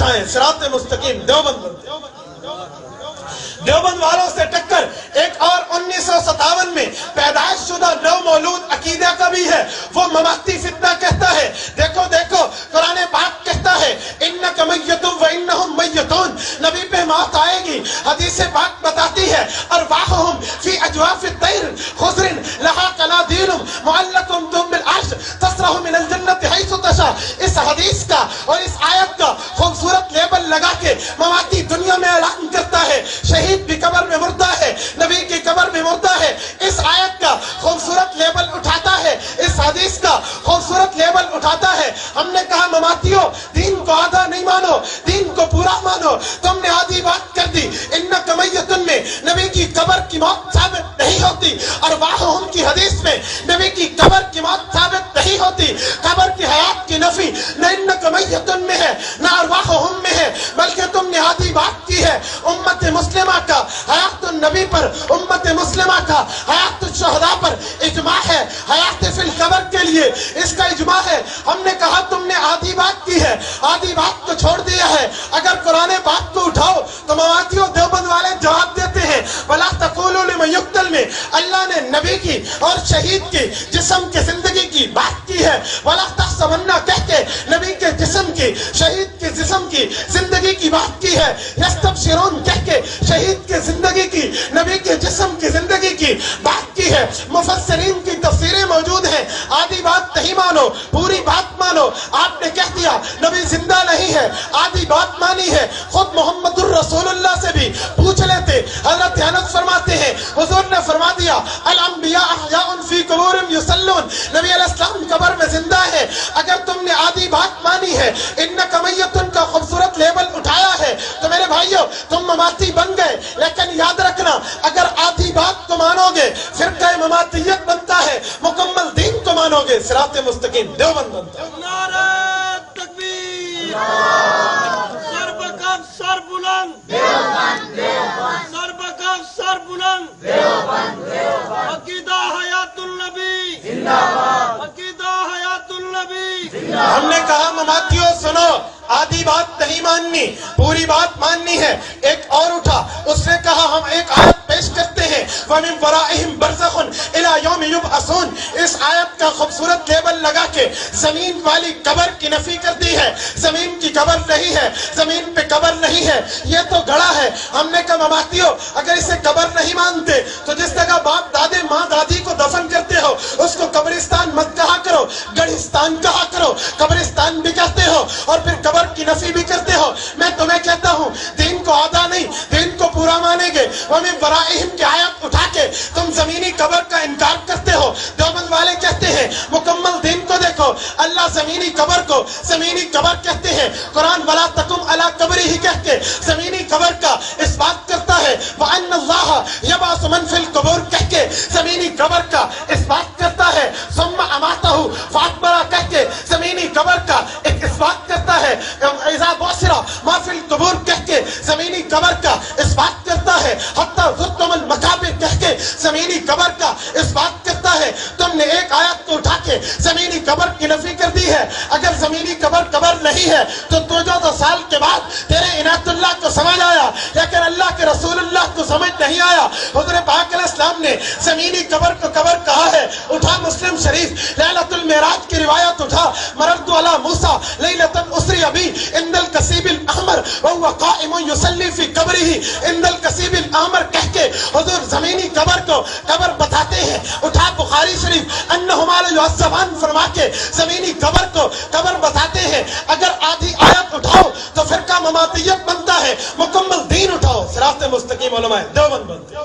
اٹھائیں، صراط مستقیم دیوبند بنتے۔ دیوبند والوں سے ٹکر ایک اور 1957 میں پیدائش شدہ نو مولود عقیدہ کا بھی ہے، وہ مماتی فتنہ کہتا ہے۔ دیکھو دیکھو قرآن پاک کہتا ہے انک میت و انہم میتون، نبی پہ موت آئے گی۔ حدیث پاک بتاتی ہے ارواحہم فی اجواف الطیر خضر لہا قنادیل معلق بالعرش تسرح من الجنت حیث تشاء۔ اس حدیث کا اور اس آیت کا خوبصورت لیبل لگا کے مماتی دنیا میں اعلان کرتا ہے شہید بھی قبر میں مردہ ہے، نبی کی قبر میں مردہ ہے۔ اس آیت کا خوبصورت لیبل اٹھاتا ہے، اس حدیث کا خوبصورت لیبل اٹھاتا ہے۔ ہم نے کہا مماتیوں دین کو آدھا نہیں مانو، دین کو پورا مانو۔ تم نے آدھی بات کر دی، انک میتن میں نبی کی قبر کی موت ثابت نہیں ہوتی، ارواحہم کی حدیث میں نبی کی قبر کی موت ثابت نہیں ہوتی۔ قبر کی حیات کی نفی نہ انک میتن میں ہے نہ ارواحہم میں ہے، بلکہ تم نے آدھی بات کی ہے امت مسلمہ کا حیات النبی پر، امت مسلمہ کا حیات الشہداء پر اجماع ہے، حیات فی القبر کے لیے اس کا اجماع ہے۔ ہم نے کہا تم نے آدھی بات کی ہے، آدھی بات کو چھوڑ دیا ہے۔ اگر قرآن پاک کو اٹھاؤ تو مماتیوں دیوبند والے جواب دیتے ہیں وَلَا تَقُولُوا لِمَنْ يُقْتَلْ میں اللہ نے نبی کی اور شہید کی جسم کی زندگی کی بات کی ہے۔ وَلَا تَحْسَبَنَّ کہہ کے نبی کے جسم کی، شہید کے جسم کی زندگی کی بات کی ہے۔ یستبشرون کہہ کے شہید کی زندگی کی، نبی کے جسم کی زندگی کی بات کی ہے۔ مفسرین کی تفسیریں موجود ہیں۔ آدھی بات نہیں مانو، پوری بات مانو۔ آپ نے کہہ دیا نبی زندہ نہیں ہے، آدھی بات مانی ہے۔ خود محمد الرسول اللہ سے بھی پوچھ لیتے، حضرت انس فرماتے ہیں حضور نے فرما دیا الانبیاء احیاء فی قبورہم یصلون، نبی علیہ السلام قبر میں زندہ ہے۔ اگر تم نے آدھی بات مانی ہے، انک میتن کا خوبصورت لیبل اٹھایا ہے، تو میرے بھائیوں تم مماتی بن گئے۔ لیکن یاد رکھنا اگر آدھی بات کو مانو گے فرقہ مماتیت بنتا ہے، مکمل دین کو مانو گے صراط مستقیم دیوبند بنتا ہے۔ نعرہ تکبیر، سر بکف سر بلند دیوبند، سر بکف سر بلند دیوبند، عقیدہ حیات النبی زندہ باد، عقیدہ حیات النبی۔ ہم نے کہا مماتیوں سنو، آدھی بات نہیں ماننی، پوری بات ماننی ہے۔ ایک اور اٹھا، اس نے کہا ہم ایک آیت پیش کرتے ہیں وَمِن وَرَائِهِمْ بَرْزَخٌ إِلَى يَوْمِ يُبْعَثُونَ۔ اس آیت کا خوبصورت لیبل لگا کے زمین والی قبر کی نفی کر دی ہے۔ زمین کی قبر نہیں ہے، زمین پہ قبر نہیں ہے، یہ تو گڑھا ہے۔ ہم نے کہا مماتیوں اگر اسے قبر نہیں مانتے تو جس جگہ باپ دادے ماں دادی کو دفن کرتے ہو اس کو قبرستان مت کہا کرو، گڑھستان کہا کرو۔ قبرستان بھی کہتے ہو اور پھر قبر کی نفی بھی کرتے ہو۔ میں تمہیں کہتا ہوں دین کو آدھا نہیں، دین کو پورا مانیں گے۔ وَمِن وَرَائِهِمْ کی آیت اٹھا کے تم زمینی قبر کا انکار کرتے ہو۔ دیوبند والے کہتے ہیں مکمل دین کو دیکھو، اللہ زمینی قبر کو زمینی قبر کہتے ہیں۔ قرآن وَلَا تَقُمْ عَلَىٰ قَبْرِهِ کہہ کے زمینی قبر کا اس بات کرتا ہے۔ وَأَنَّ اللَّهَ يَبْعَثُ مَن فِي الْقُبُورِ کہہ کے زمینی قبر کا اس بات کرتا ہے۔ ثُمَّ أَمَاتَهُ فَأَقْبَرَهُ کہہ کے زمینی قبر کا ایک اس بات کرتا ہے۔ اِذَا بُعْثِرَ مَا فِي الْقُبُورِ کہہ کے زمینی قبر کا اس بات کرتا ہے۔ حَتَّىٰ زُرْتُمُ الْمَقَابِرَ کہہ کے زمینی قبر کا اس بات کرتا ہے۔ تم نے ایک آیت کو اٹھا کے زمینی قبر کی نفی کر دی ہے۔ اگر زمینی قبر نہیں ہے تو 2 سال کے بعد تیرے عنایت اللہ کو سمجھ آیا، لیکن اللہ کے رسول اللہ کو سمجھ نہیں آیا۔ حضور پاک علیہ السلام نے زمینی قبر کو قبر کہا ہے۔ اٹھا مسلم شریف لیلۃ المعراج کی روایت اٹھا، مررت علی موسیٰ لیلۃ اسری بی عند الکثیب الاحمر وهو قائم یصلی فی قبرہ عند الکثیب الاحمر کہہ کے حضور زمینی قبر کو قبر بتاتے ہیں۔ اٹھا بخاری شریف انہما لیعذبان فرما کے زمینی قبر کو قبر بتاتے ہیں۔ اگر آدھی آیت اٹھاؤ تو فرقہ مماتیت بنتا ہے، مکمل دین اٹھاؤ صراط مستقیم علماء دیوبند بنتے۔